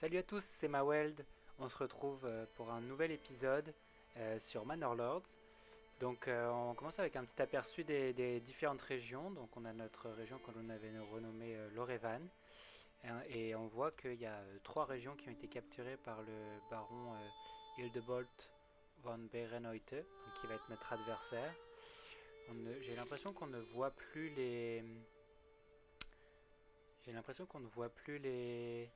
Salut à tous, c'est Maweld. On se retrouve pour un nouvel épisode sur Manor Lords. Donc on commence avec un petit aperçu des différentes régions. Donc on a notre région que l'on avait renommée Lorevan. Et on voit qu'il y a trois régions qui ont été capturées par le baron Hildebolt von Berenhoite, donc qui va être notre adversaire. J'ai l'impression qu'on ne voit plus les... J'ai l'impression qu'on ne voit plus les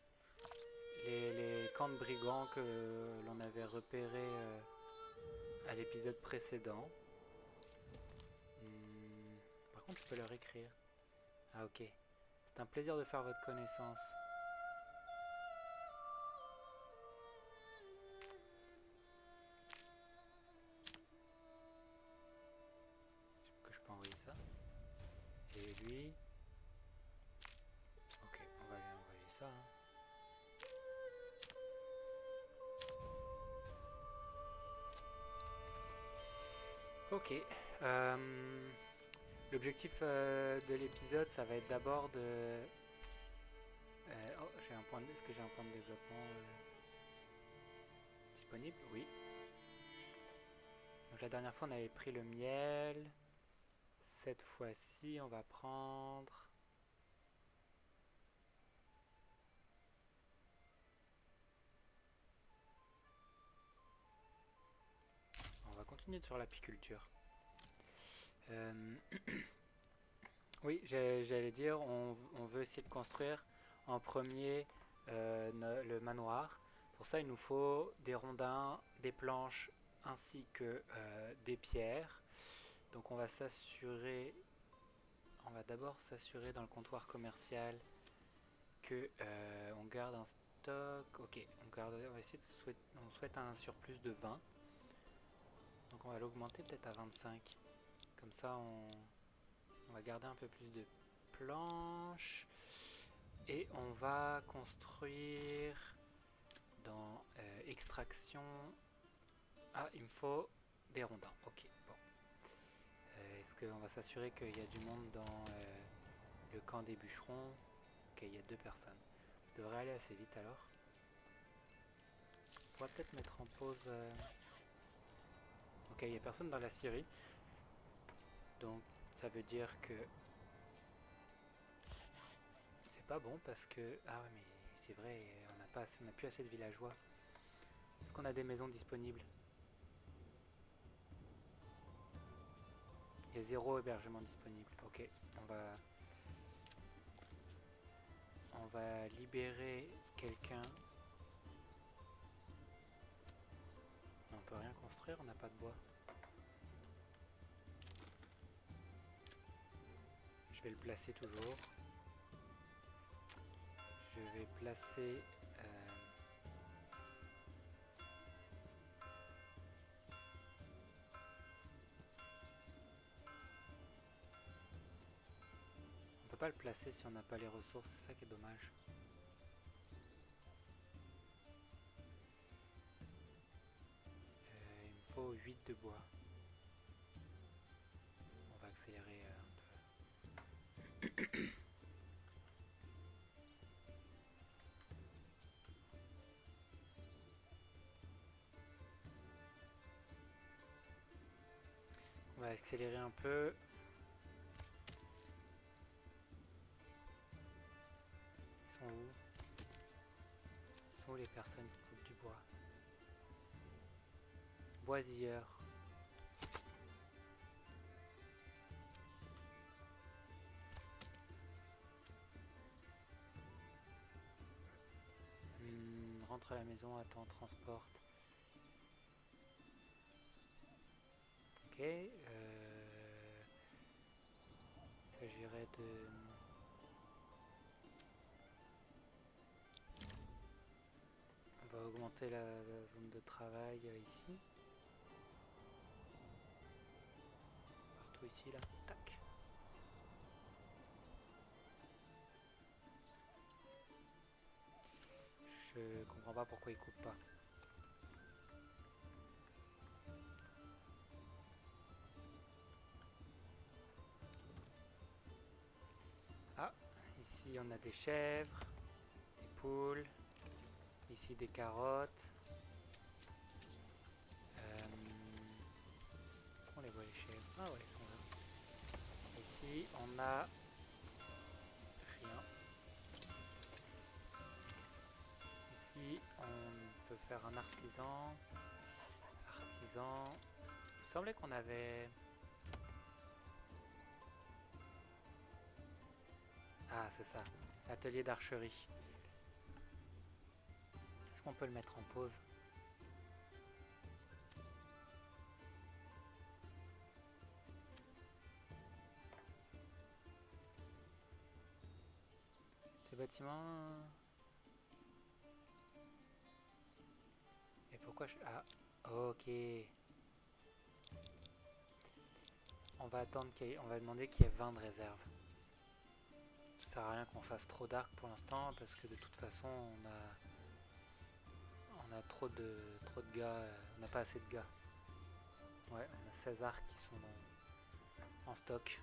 camps de brigands que l'on avait repérés à l'épisode précédent. Hmm, Par contre, je peux leur écrire. Ah ok. C'est un plaisir de faire votre connaissance. Que je peux envoyer ça. Et lui. Ok, on va lui envoyer ça. Hein. Ok. L'objectif de l'épisode, ça va être d'abord de... oh, j'ai un point. Est-ce que j'ai un point de développement disponible? Oui. Donc la dernière fois, on avait pris le miel. Cette fois-ci, on va prendre... On va continuer sur l'apiculture. Euh, oui, j'allais dire, on veut essayer de construire en premier le manoir. Pour ça, il nous faut des rondins, des planches ainsi que des pierres. Donc on va d'abord s'assurer dans le comptoir commercial que on garde un stock. Ok, on va essayer on souhaite un surplus de 20. Donc on va l'augmenter peut-être à 25. Comme ça, on va garder un peu plus de planches. Et on va construire dans extraction. Ah, il me faut des rondins. Ok, bon. Est-ce qu'on va s'assurer qu'il y a du monde dans le camp des bûcherons? Ok, il y a deux personnes. Ça devrait aller assez vite alors. On pourra peut-être mettre en pause. Ok, il n'y a personne dans la Syrie. Donc ça veut dire que c'est pas bon parce que... Ah ouais, mais c'est vrai, on n'a plus assez de villageois. Est-ce qu'on a des maisons disponibles? Il y a zéro hébergement disponible. Ok, on va libérer quelqu'un. On peut rien construire, on n'a pas de bois. Je vais le placer toujours. Je vais placer... on peut pas le placer si on n'a pas les ressources, c'est ça qui est dommage. Il me faut 8 de bois. On va accélérer un peu. On va accélérer un peu. Ils sont où? Ils sont où les personnes qui coupent du bois? Boisilleurs. Rentre à la maison, attends, transporte. Ok. Il s'agirait de... On va augmenter la zone de travail ici. Partout ici, là. Tac. Je comprends pas pourquoi ils coupent pas. Ah, ici on a des chèvres, des poules. Ici des carottes. On les voit les chèvres. Ah ouais, ils sont là. Ici on a rien. Ici on peut faire un artisan. Artisan. Il me semblait qu'on avait... Ah c'est ça. Atelier d'archerie. Est-ce qu'on peut le mettre en pause? Ce bâtiment... Et pourquoi je... Ah, ok. On va attendre on va demander qu'il y ait 20 de réserve. Ça sert à rien qu'on fasse trop d'arc pour l'instant parce que de toute façon on a trop de gars, on n'a pas assez de gars. Ouais, on a 16 arcs qui sont en stock.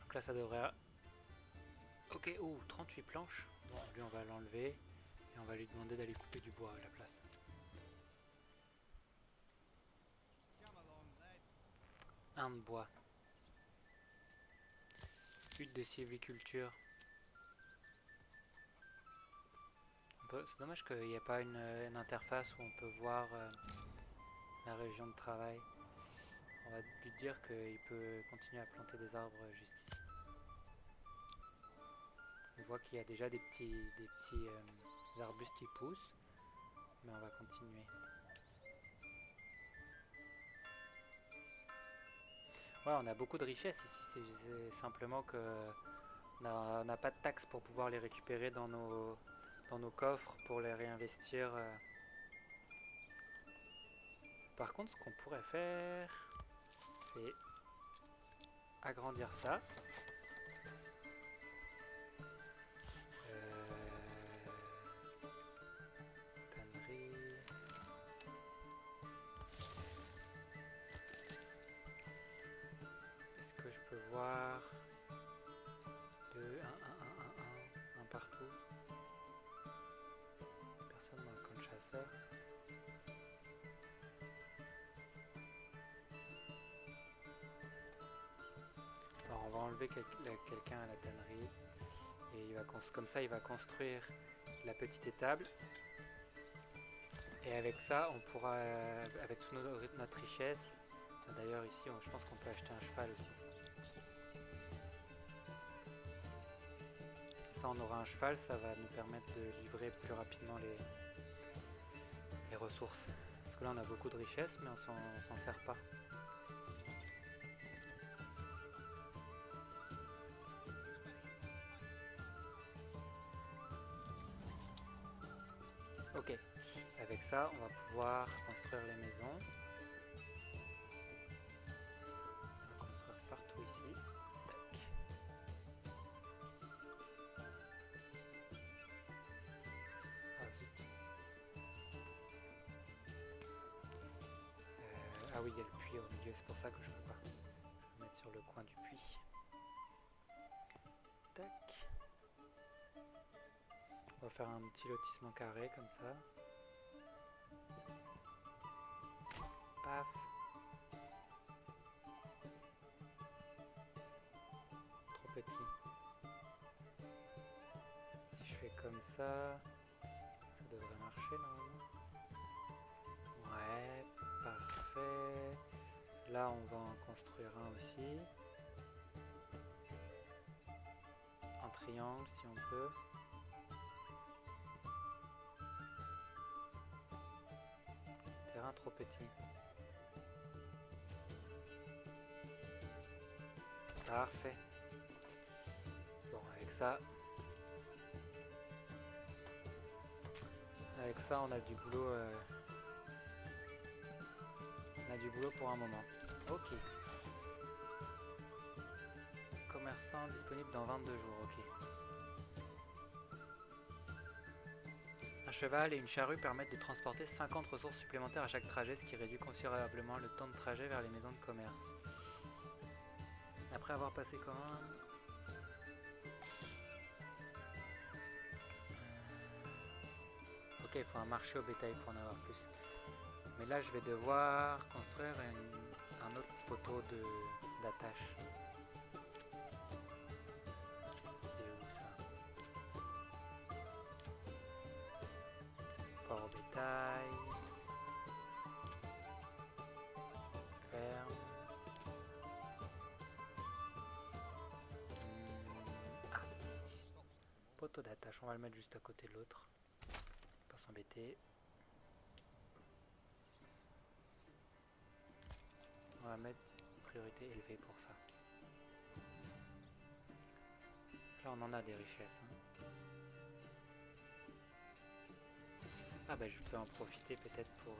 Donc là ça devrait... Ok, 38 planches. Bon, lui on va l'enlever et on va lui demander d'aller couper du bois à la place. Un de bois. Hutte de sylviculture. C'est dommage qu'il n'y ait pas une interface où on peut voir la région de travail. On va lui dire qu'il peut continuer à planter des arbres juste ici. On voit qu'il y a déjà des petits arbustes qui poussent, mais on va continuer. Ouais, on a beaucoup de richesses ici, c'est simplement que on n'a pas de taxes pour pouvoir les récupérer dans nos coffres pour les réinvestir. Par contre, ce qu'on pourrait faire, c'est agrandir ça. Tannerie. Est-ce que je peux voir 2, 1, 1, 1, 1, 1 partout? Personne dans le camp de chasseurs. Alors on va enlever quelqu'un à la tannerie et il va comme ça il va construire la petite étable et avec ça on pourra avec toute notre richesse, d'ailleurs ici je pense qu'on peut acheter un cheval aussi. Ça on aura un cheval, ça va nous permettre de livrer plus rapidement les ressources. Parce que là on a beaucoup de richesses mais on s'en sert pas. Ok, avec ça on va pouvoir construire les maisons. On va construire partout ici. Tac. Ah zut. Ah oui, il y a le puits au milieu, c'est pour ça que je peux pas. Je vais me mettre sur le coin du puits. Tac. On va faire un petit lotissement carré comme ça. Paf. Trop petit. Si je fais comme ça devrait marcher normalement. Ouais, parfait. Là on va en construire un aussi. En triangle si on peut. Terrain trop petit. Parfait. Bon, avec ça, on a du boulot. On a du boulot pour un moment. Ok. Commerçant disponible dans 22 jours. Ok. Un cheval et une charrue permettent de transporter 50 ressources supplémentaires à chaque trajet, ce qui réduit considérablement le temps de trajet vers les maisons de commerce. Après avoir passé commande... Ok, il faut un marché au bétail pour en avoir plus. Mais là, je vais devoir construire un autre poteau d'attache. C'est où ça? Port au bétail. Ferme. Ah, poteau d'attache, on va le mettre juste à côté de l'autre. Pas s'embêter. On va mettre priorité élevée pour ça. Là, on en a des richesses. Hein. Ah bah je peux en profiter peut-être pour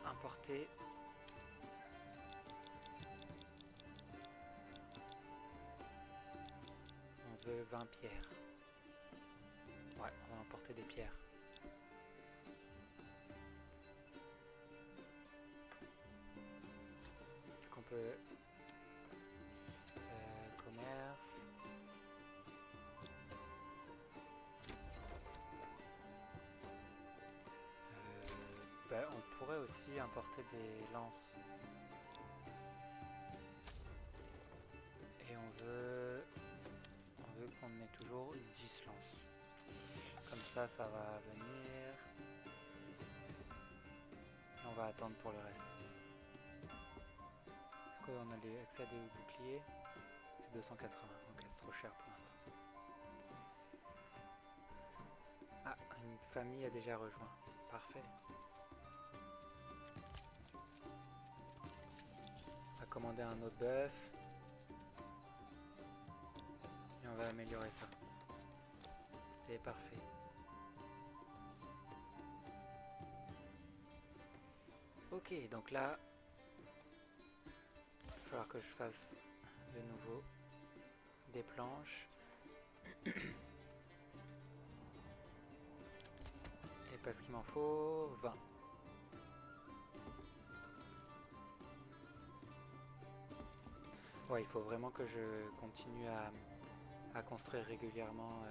importer on veut 20 pierres. Ouais, on va importer des pierres. Est-ce qu'on peut commerce. Bah, on pourrait aussi importer des lances. Et on veut qu'on ait toujours 10 lances. Comme ça va venir. Et on va attendre pour le reste. Est-ce qu'on a accès à des boucliers? C'est 280. Ok, c'est trop cher pour l'instant. Ah, une famille a déjà rejoint. Parfait. On va commander un autre bœuf. Et on va améliorer ça. C'est parfait. Ok, donc là, il va falloir que je fasse de nouveau des planches. Et parce qu'il m'en faut 20. Ouais, il faut vraiment que je continue à construire régulièrement.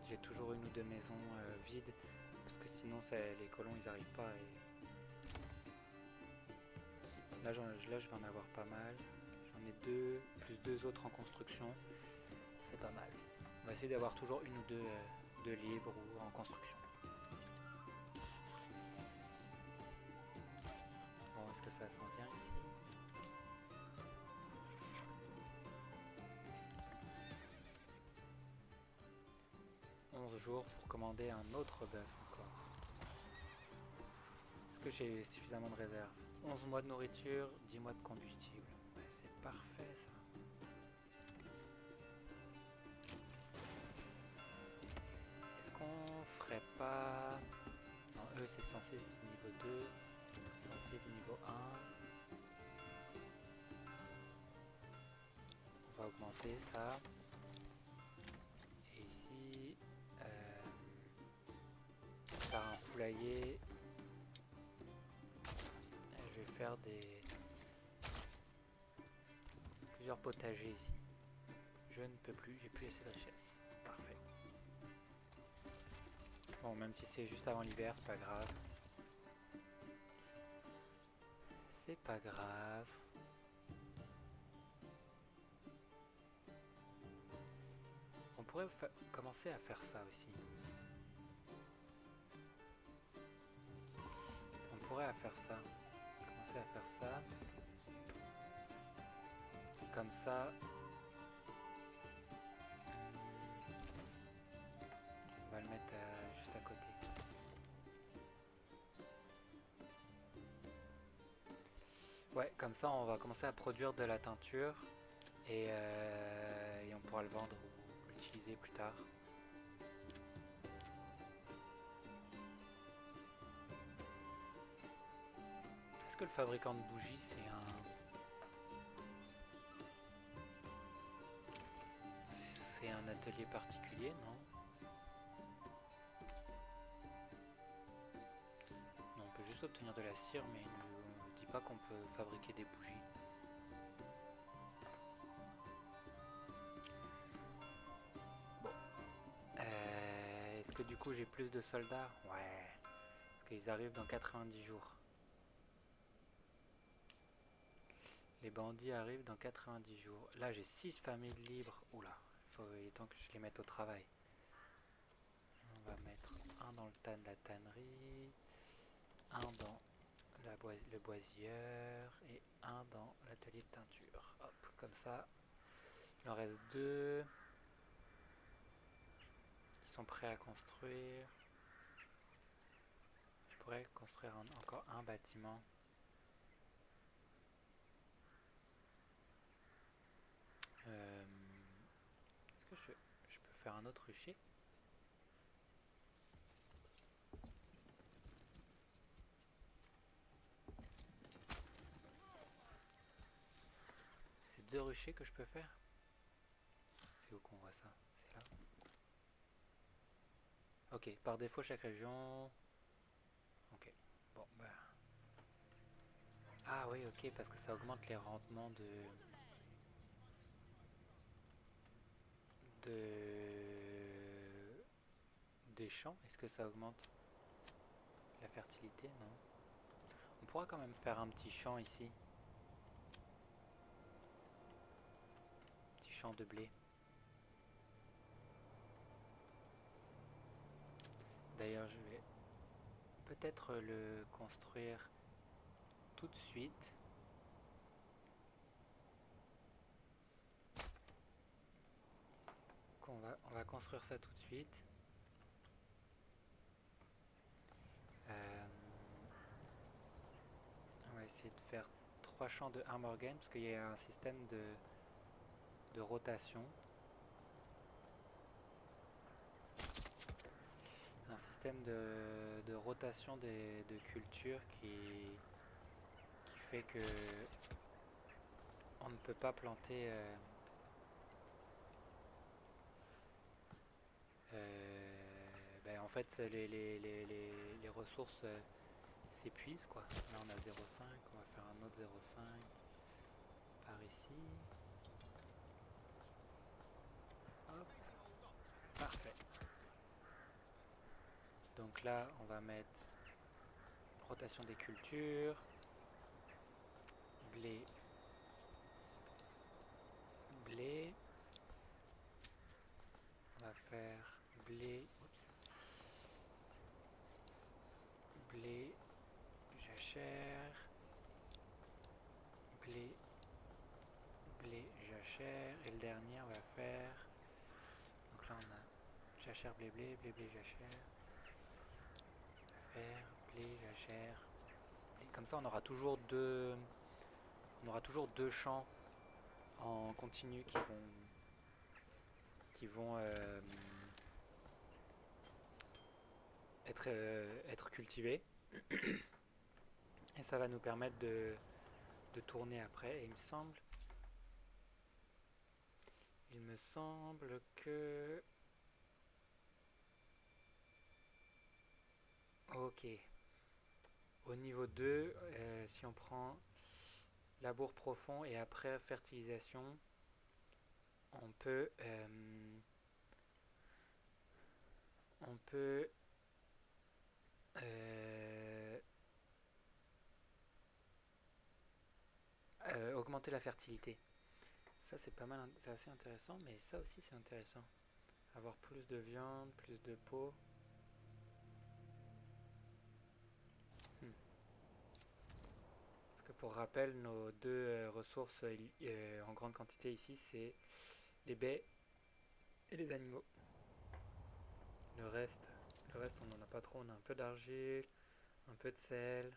J'ai toujours une ou deux maisons vides. Parce que sinon les colons ils arrivent pas. Et là, je vais en avoir pas mal. J'en ai deux, plus deux autres en construction. C'est pas mal. On va essayer d'avoir toujours une ou deux de libres ou en construction. Bon, est-ce que ça s'en vient ici? 11 jours pour commander un autre bœuf encore. Est-ce que j'ai suffisamment de réserves? 11 mois de nourriture, 10 mois de combustible. Ouais, c'est parfait ça. Est-ce qu'on ferait pas... Non, eux c'est censé niveau 2, censé niveau 1. On va augmenter ça. Et ici, faire un poulailler. Je vais faire plusieurs potagers ici. Je ne peux plus, j'ai plus assez de richesse. Parfait. Bon, même si c'est juste avant l'hiver, c'est pas grave. C'est pas grave. On pourrait commencer à faire ça aussi. On pourrait faire ça. Commencer à faire ça. Comme ça. On va le mettre juste à côté. Ouais, comme ça on va commencer à produire de la teinture et on pourra le vendre ou l'utiliser plus tard. Est-ce que le fabricant de bougies c'est un atelier particulier, non? Non, on peut juste obtenir de la cire, mais il ne dit pas qu'on peut fabriquer des bougies. coup j'ai plus de soldats. Ouais. Parce qu'ils arrivent dans 90 jours. Les bandits arrivent dans 90 jours. Là j'ai 6 familles libres. Oula, il est temps que je les mette au travail. On va mettre un dans le tan de la tannerie, un dans le boisilleur et un dans l'atelier de teinture. Hop, comme ça, il en reste 2 qui sont prêts à construire. Je pourrais construire encore un bâtiment. Est-ce que je peux faire un autre rucher? C'est 2 ruchers que je peux faire? C'est où qu'on voit ça? C'est là? Ok, par défaut chaque région... Ok, bon bah... Ah oui, ok, parce que ça augmente les rendements des champs. Est-ce que ça augmente la fertilité? Non. On pourra quand même faire un petit champ ici. Petit champ de blé. D'ailleurs, je vais peut-être le construire tout de suite. On va construire ça tout de suite. On va essayer de faire 3 champs de Armor Gain parce qu'il y a un système de rotation. Un système de rotation de culture qui fait que on ne peut pas planter ben en fait les ressources s'épuisent quoi. Là on a 0,5, on va faire un autre 0,5 par ici. Hop, parfait. Donc là on va mettre rotation des cultures, blé, blé. On va faire blé, blé, jachère, blé, blé, jachère. Et le dernier, on va faire. Donc là, on a jachère, blé, blé, blé, blé, jachère. Faire blé, jachère. Et comme ça, on aura toujours deux champs en continu qui vont être cultivés. Et ça va nous permettre de tourner après. Et il me semble que... Ok. Au niveau 2, si on prend labour profond et après fertilisation, on peut euh, augmenter la fertilité. Ça c'est pas mal, c'est assez intéressant, mais ça aussi c'est intéressant. Avoir plus de viande, plus de peau. Parce que pour rappel, nos deux ressources en grande quantité ici, c'est les baies et les animaux. Le reste on n'en a pas trop. On a un peu d'argile, un peu de sel,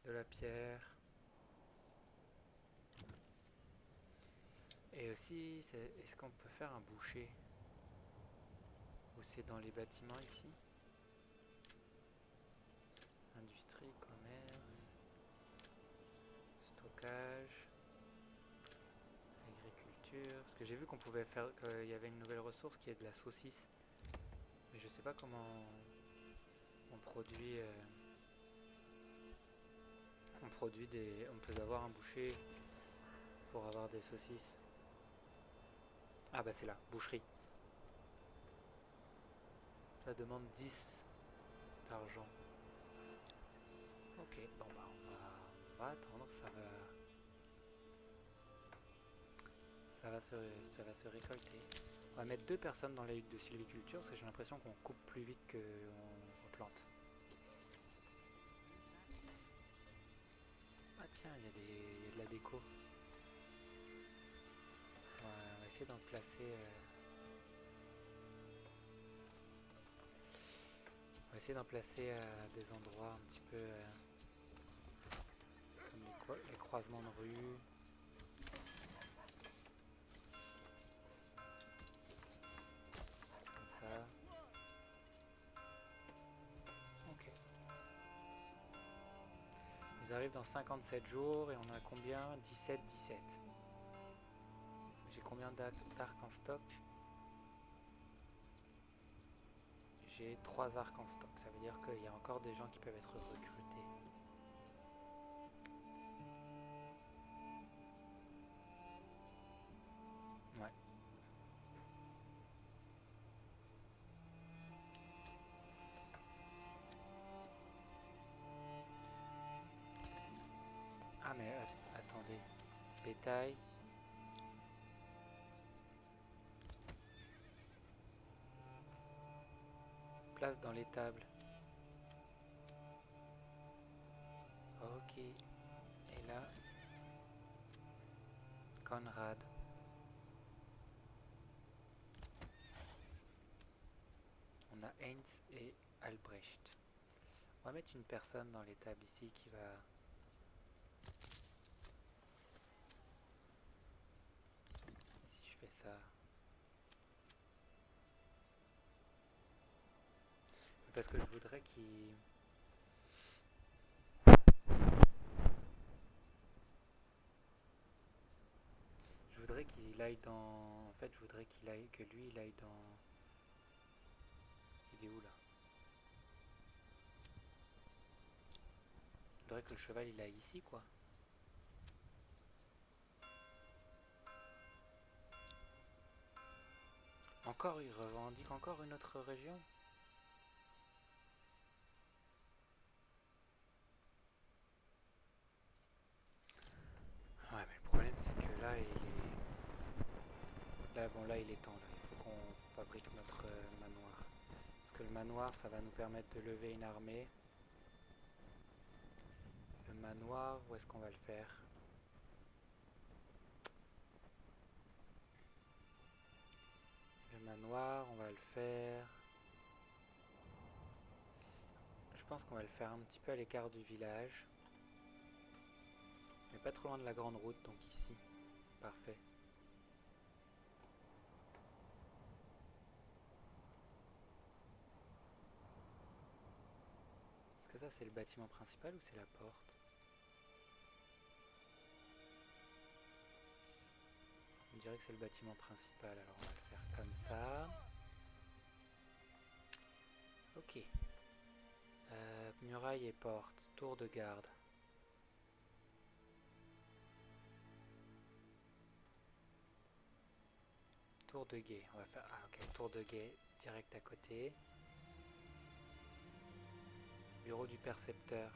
de la pierre. Et aussi, est-ce qu'on peut faire un boucher? Ou c'est dans les bâtiments ici? Industrie, commerce, stockage, agriculture. Parce que j'ai vu qu'on pouvait faire, qu'il y avait une nouvelle ressource qui est de la saucisse. Mais je sais pas comment on produit. On peut avoir un boucher pour avoir des saucisses. Ah bah c'est là, boucherie. Ça demande 10 d'argent. Ok, bon bah on va attendre, ça va se récolter. On va mettre 2 personnes dans la hutte de sylviculture parce que j'ai l'impression qu'on coupe plus vite qu'on replante. Ah tiens, il y a de la déco. On va essayer d'en placer. On va essayer d'en placer à des endroits un petit peu comme les croisements de rue. Comme ça. Ok. Ils arrivent dans 57 jours et on a combien? 17. J'ai combien d'arcs en stock? J'ai 3 arcs en stock. Ça veut dire qu'il y a encore des gens qui peuvent être recrutés. Ouais. Ah mais attendez. Bétail. Place dans l'étable. Ok. Et là, Conrad. On a Heinz et Albrecht. On va mettre une personne dans l'étable ici qui va... Si je fais ça... Parce que je voudrais qu'il... Je voudrais qu'il aille dans... En fait, je voudrais que lui, il aille dans... Il est où là? Je voudrais que le cheval, il aille ici, quoi. Encore, il revendique encore une autre région? Ouais, mais le problème, c'est que là, il est... Là, bon, là, il est temps, là. Il faut qu'on fabrique notre manoir. Parce que le manoir, ça va nous permettre de lever une armée. Le manoir, où est-ce qu'on va le faire? Le manoir, on va le faire... Je pense qu'on va le faire un petit peu à l'écart du village. Mais pas trop loin de la grande route, donc ici. Parfait. Est-ce que ça, c'est le bâtiment principal ou c'est la porte? On dirait que c'est le bâtiment principal, alors on va le faire comme ça. Ok. Muraille et porte. Tour de garde. Tour de guet. On va faire... Ah ok, tour de guet direct à côté. Bureau du percepteur.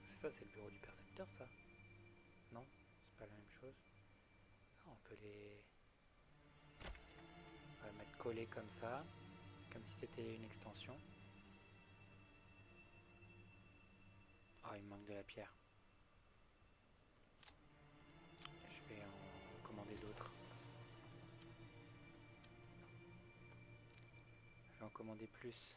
C'est ça, c'est le bureau du percepteur, ça? Non? C'est pas la même chose? Ah, on peut les... On va le mettre collé comme ça. Comme si c'était une extension. Ah, il me manque de la pierre. Je vais en commander d'autres. Je vais en commander plus.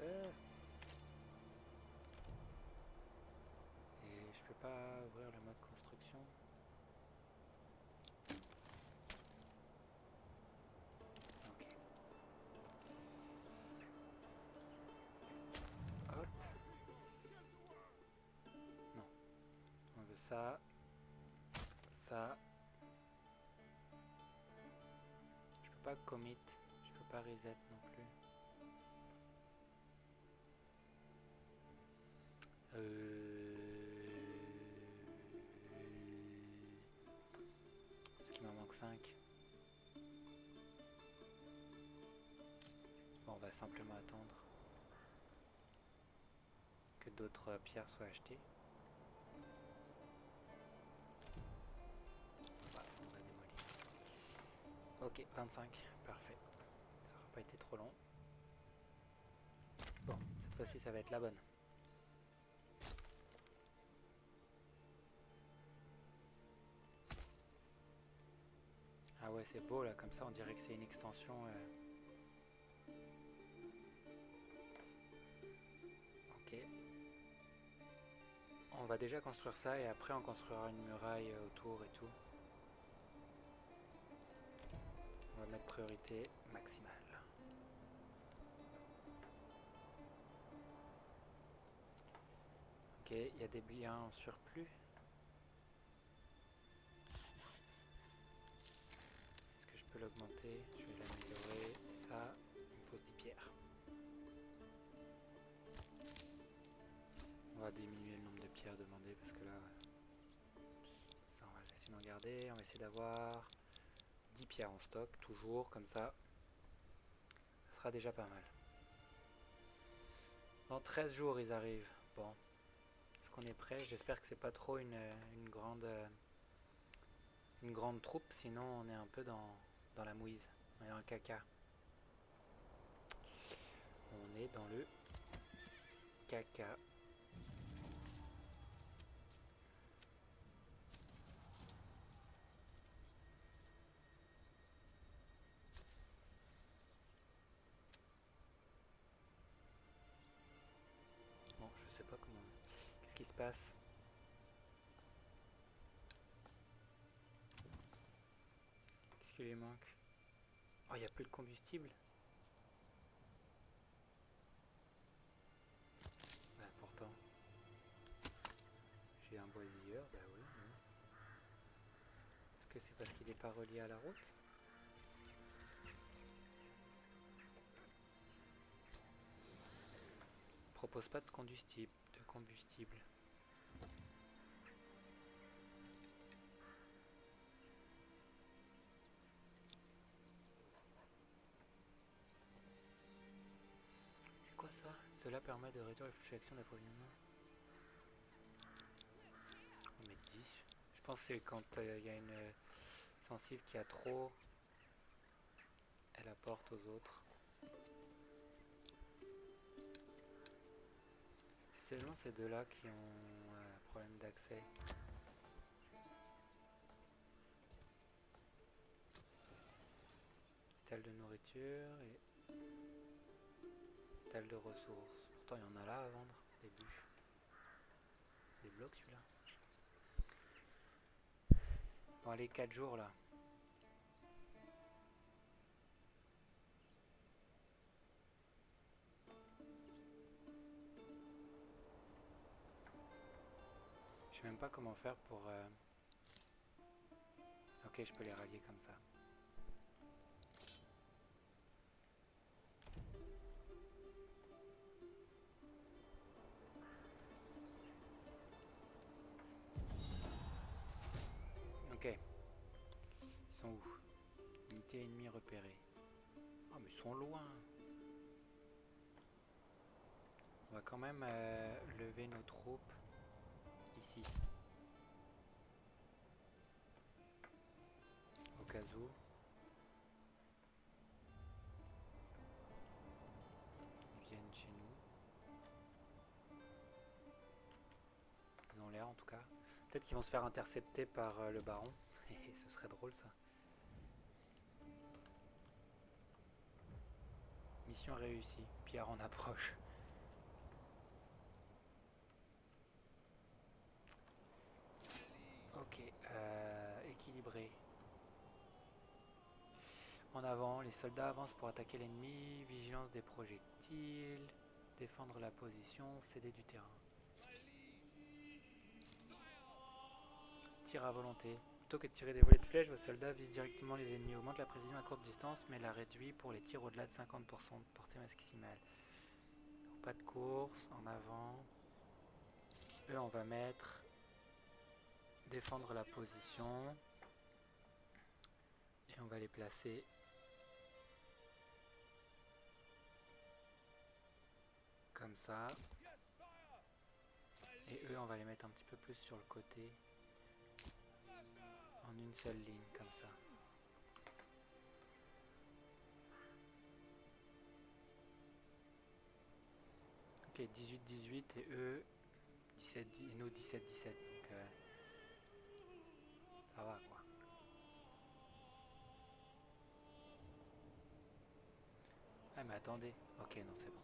Et je peux pas ouvrir le mode construction. Ok. Hop. Non. On veut ça. Ça. Je peux pas commit. Je peux pas reset non plus. Parce qu'il m'en manque 5. Bon, on va simplement attendre que d'autres pierres soient achetées. Voilà, on va démolir. Ok, 25, parfait. Ça n'aura pas été trop long. Bon, cette fois-ci ça va être la bonne. Ah ouais, c'est beau là, comme ça on dirait que c'est une extension. Ok. On va déjà construire ça et après on construira une muraille autour et tout. On va mettre priorité maximale. Ok, il y a des biens en surplus. Est-ce que je peux l'augmenter? Je vais l'améliorer. Ça, il me faut 10 pierres. On va diminuer le nombre de pierres demandées parce que là, ça on va essayer d'en garder. On va essayer d'avoir 10 pierres en stock, toujours comme ça. Ça sera déjà pas mal. Dans 13 jours ils arrivent. Bon, est-ce qu'on est prêt? J'espère que c'est pas trop une grande troupe, sinon on est un peu dans la mouise, on est dans le caca. On est dans le caca. Bon, je sais pas comment... Qu'est-ce qui se passe? Qu'est-ce qui lui manque? Oh, il n'y a plus de combustible? Bah pourtant. J'ai un boisilleur, bah oui. Est-ce que c'est parce qu'il n'est pas relié à la route? Il propose pas de combustible. C'est quoi ça? Cela permet de réduire les fluctuations d'approvisionnement. On met 10. Je pense que c'est quand il y a une sensible qui a trop, elle apporte aux autres. C'est seulement ces deux-là qui ont un problème d'accès. Étal de nourriture et étal de ressources. Pourtant il y en a là à vendre, des bûches. Des blocs celui-là. Bon allez, 4 jours là. Je sais même pas comment faire pour... Ok, je peux les rallier comme ça. Ok. Ils sont où? Unité ennemie repérée. Oh mais ils sont loin. On va quand même lever nos troupes ici. Au cas où. Ils viennent chez nous. Ils ont l'air en tout cas. Peut-être qu'ils vont se faire intercepter par le baron. Et ce serait drôle ça. Mission réussie. Pierre en approche. Ok, équilibré. En avant, les soldats avancent pour attaquer l'ennemi. Vigilance des projectiles. Défendre la position, céder du terrain. Tir à volonté. Plutôt que de tirer des volets de flèches, vos soldats visent directement les ennemis. Augmente la précision à courte distance, mais la réduit pour les tirs au-delà de 50% de portée maximale. Donc, pas de course, en avant. Eux, on va mettre défendre la position. Et on va les placer comme ça. Et eux, on va les mettre un petit peu plus sur le côté. En une seule ligne, comme ça. Ok, 18-18 et eux, 17, et nous 17-17. Donc ça va quoi. Ah mais attendez. Ok, non, c'est bon.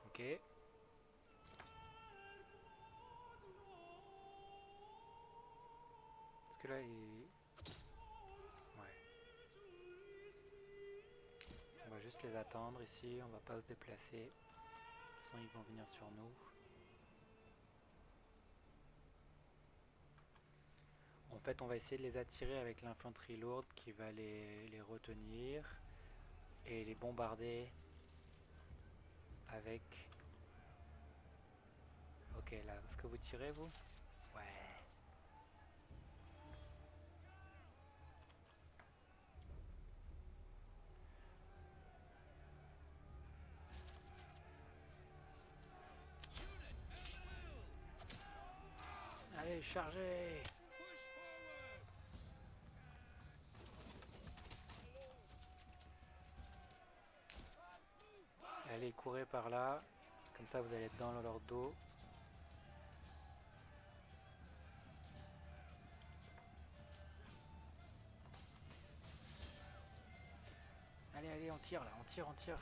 Ok. Parce que là, il... Ouais. On va juste les attendre ici, on va pas se déplacer. De toute façon, ils vont venir sur nous. En fait, on va essayer de les attirer avec l'infanterie lourde qui va les retenir et les bombarder avec... Ok, là, est-ce que vous tirez, vous? Ouais. Allez, chargez! Allez, courez par là. Comme ça, vous allez être dans leur dos. Allez, allez, on tire là, on tire, on tire.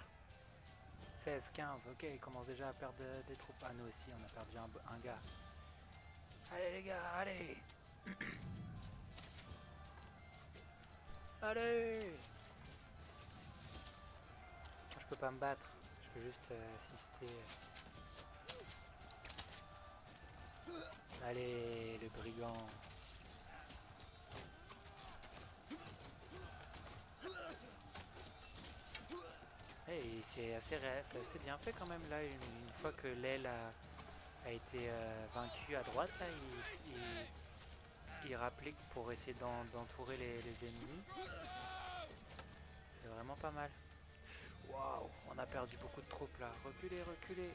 16, 15, ok, ils commencent déjà à perdre des troupes. Ah, nous aussi, on a perdu un gars. Allez les gars, allez! Allez! Moi, je peux pas me battre, je peux juste assister. Allez, le brigand! Hey, c'est assez bien fait quand même là, une fois que l'aile a été vaincue à droite, là, il rapplique pour essayer d'entourer les ennemis. C'est vraiment pas mal. Waouh, on a perdu beaucoup de troupes là. Reculez, reculez.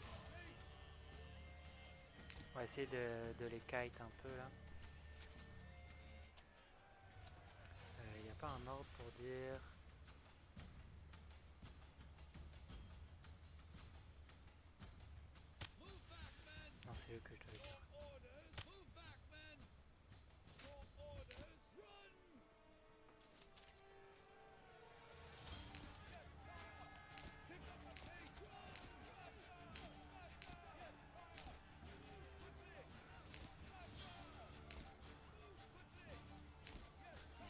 On va essayer de les kite un peu là. Il n'y a pas un ordre pour dire... Non, c'est eux que je dois dire.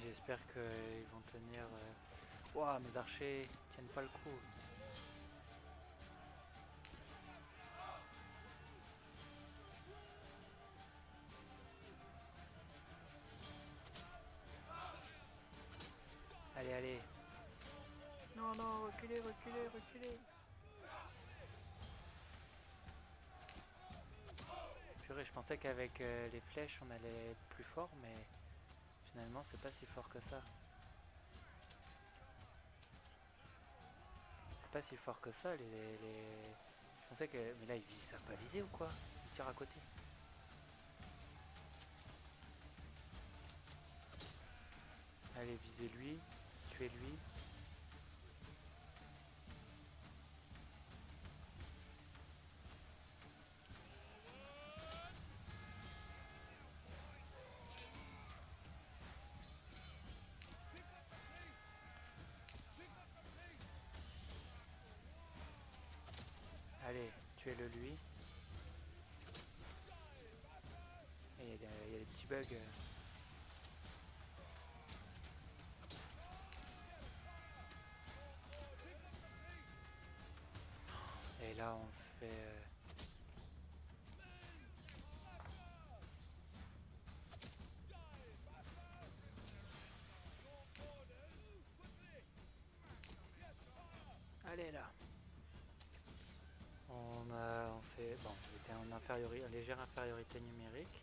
J'espère qu'ils vont tenir... Waouh, mes archers tiennent pas le coup. Allez, allez. Non, non, reculez, reculez, reculez. Purée, je pensais qu'avec les flèches on allait être plus fort, mais finalement c'est pas si fort que ça. C'est pas si fort que ça, Je pensais que... Mais là ils savent pas viser ou quoi? Ils tirent à côté. Allez, visez lui, tuez lui. Allez, tuez-le lui. Il y a des petits bugs. Et là on se fait... Allez là. On fait... Bon, j'étais en légère infériorité numérique.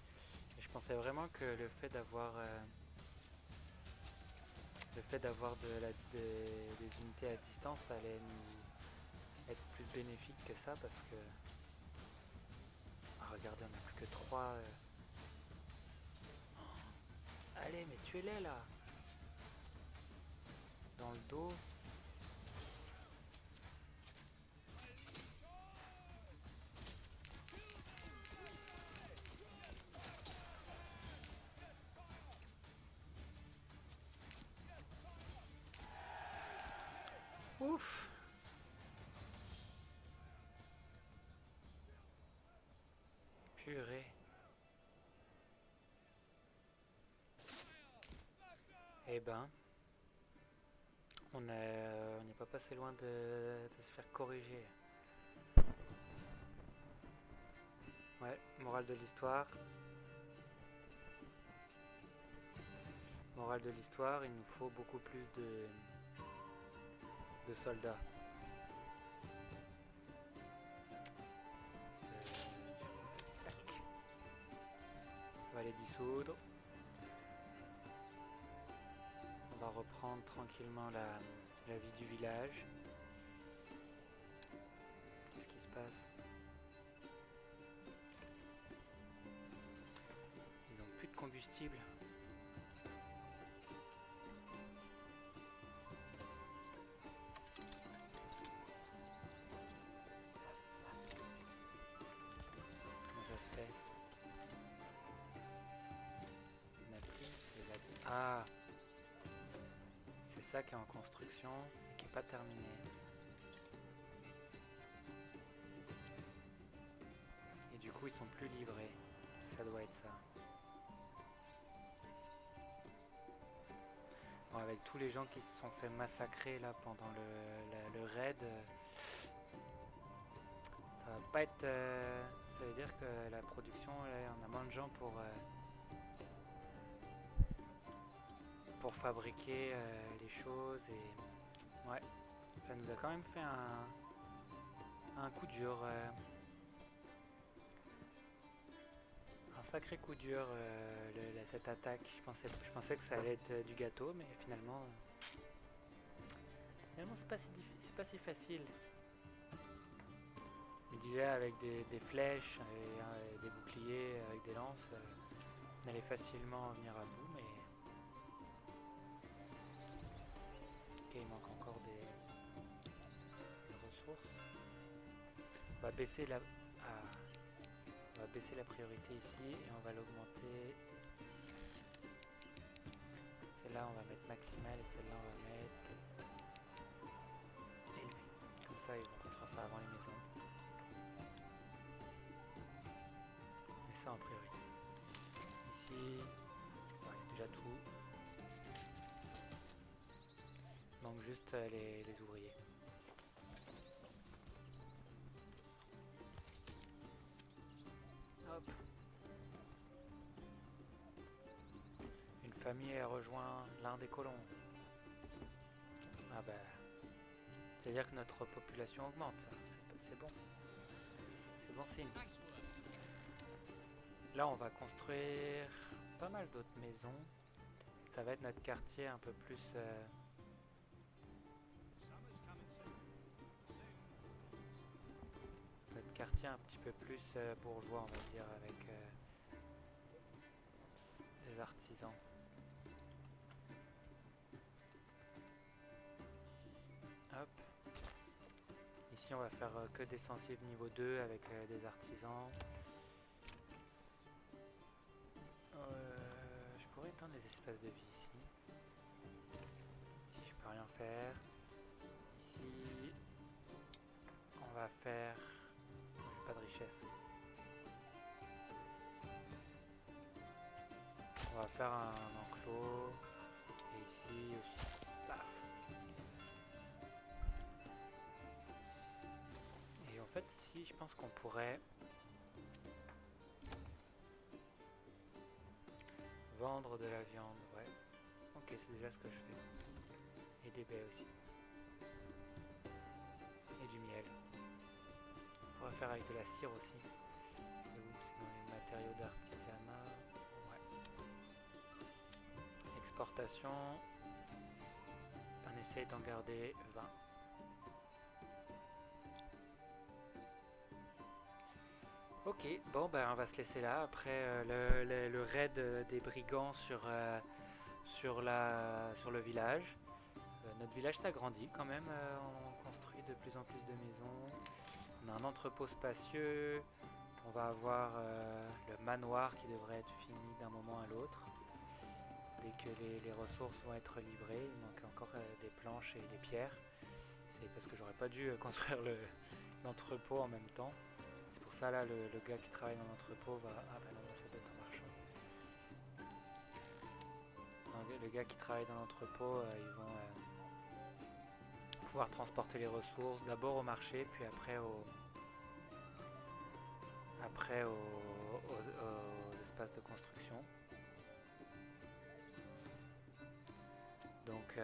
Et je pensais vraiment que le fait d'avoir des unités à distance allait nous être plus bénéfique que ça parce que... Ah, regardez, on n'a plus que 3... Allez, mais tuez-les là. Dans le dos. Ouf. Purée. Eh ben, on n'est pas passé loin de se faire corriger. Ouais, morale de l'histoire. Morale de l'histoire, il nous faut beaucoup plus de soldats. Tac. On va les dissoudre. On va reprendre tranquillement la vie du village. Qu'est-ce qui se passe? Ils n'ont plus de combustible. Comment ça se fait? Il n'y en a plus. Ah! C'est ça qui est en construction et qui n'est pas terminé. Et du coup ils sont plus livrés. Ça doit être ça. Bon, avec tous les gens qui se sont fait massacrer là pendant le raid, ça va pas être... ça veut dire que la production, là, on a moins de gens pour fabriquer les choses et... Ouais, ça nous a quand même fait un coup dur. Un sacré coup dur cette attaque. Je pensais que ça allait être du gâteau, mais finalement c'est pas si facile. Il disait avec des flèches et des boucliers, avec des lances, on allait facilement venir à bout, mais... Ok, il manque encore des ressources. On va baisser la... Ah. On va baisser la priorité ici et on va l'augmenter. Celle-là on va mettre maximale et celle-là on va mettre élevé. Comme ça ils vont construire ça avant les maisons. Mais ça en priorité. Ici, ouais, déjà tout. Il manque juste les ouvriers. Hop. Une famille a rejoint l'un des colons. Ah bah... C'est-à-dire que notre population augmente. C'est bon. C'est bon signe. Là on va construire pas mal d'autres maisons. Ça va être notre quartier un peu plus... Notre quartier un petit peu plus bourgeois, on va dire, avec des artisans. Hop. Ici on va faire que des sensibles niveau 2 avec des artisans. Je pourrais étendre les espaces de vie ici. Ici je peux rien faire. Ici on va faire... Pas de richesse. On va faire un enclos. Et ici aussi. Paf. Et en fait ici je pense qu'on pourrait vendre de la viande. Ouais. Ok, c'est déjà ce que je fais. Et des baies aussi. pourrait faire avec de la cire aussi. C'est dans les matériaux d'artisanat. Ouais. Exportation. On essaye d'en garder 20. Ok, bon ben on va se laisser là. Après le raid des brigands sur le village. Notre village s'agrandit quand même. On construit de plus en plus de maisons. On a un entrepôt spacieux. On va avoir le manoir qui devrait être fini d'un moment à l'autre. Dès que les ressources vont être livrées, il manque encore des planches et des pierres. C'est parce que j'aurais pas dû construire l'entrepôt en même temps. C'est pour ça là le gars qui travaille dans l'entrepôt va... Ah bah non, ça doit être un marchand. Non, les gars qui travaillent dans l'entrepôt, ils vont pouvoir transporter les ressources d'abord au marché, puis après aux espaces de construction. Donc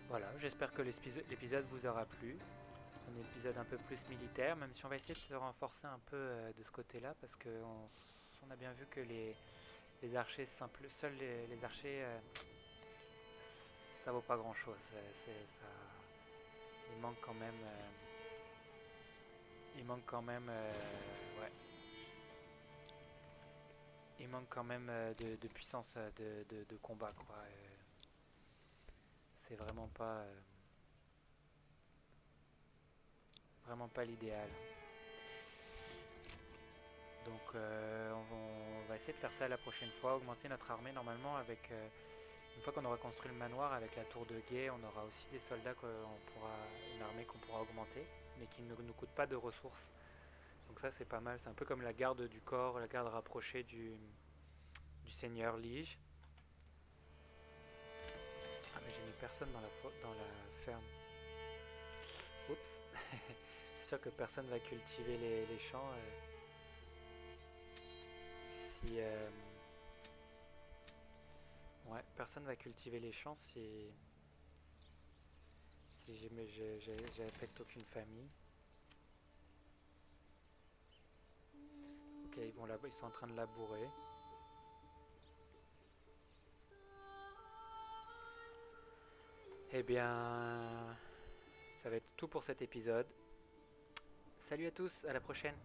voilà, j'espère que l'épisode vous aura plu. Un épisode un peu plus militaire, même si on va essayer de se renforcer un peu de ce côté-là, parce qu'on a bien vu que les archers simples, seuls les archers, ça vaut pas grand-chose. Il manque quand même, ouais, il manque quand même de puissance de combat, quoi. C'est vraiment pas l'idéal. Donc on va essayer de faire ça la prochaine fois, augmenter notre armée normalement avec une fois qu'on aura construit le manoir avec la tour de guet, on aura aussi des soldats une armée qu'on pourra augmenter, mais qui ne nous coûte pas de ressources. Donc ça c'est pas mal, c'est un peu comme la garde du corps, la garde rapprochée du seigneur Lige. Ah mais j'ai mis personne dans la ferme. Oups. C'est sûr que personne va cultiver les champs si ouais, personne va cultiver les champs si j'affecte aucune famille. Ok, ils sont en train de labourer. Eh bien, ça va être tout pour cet épisode. Salut à tous, à la prochaine.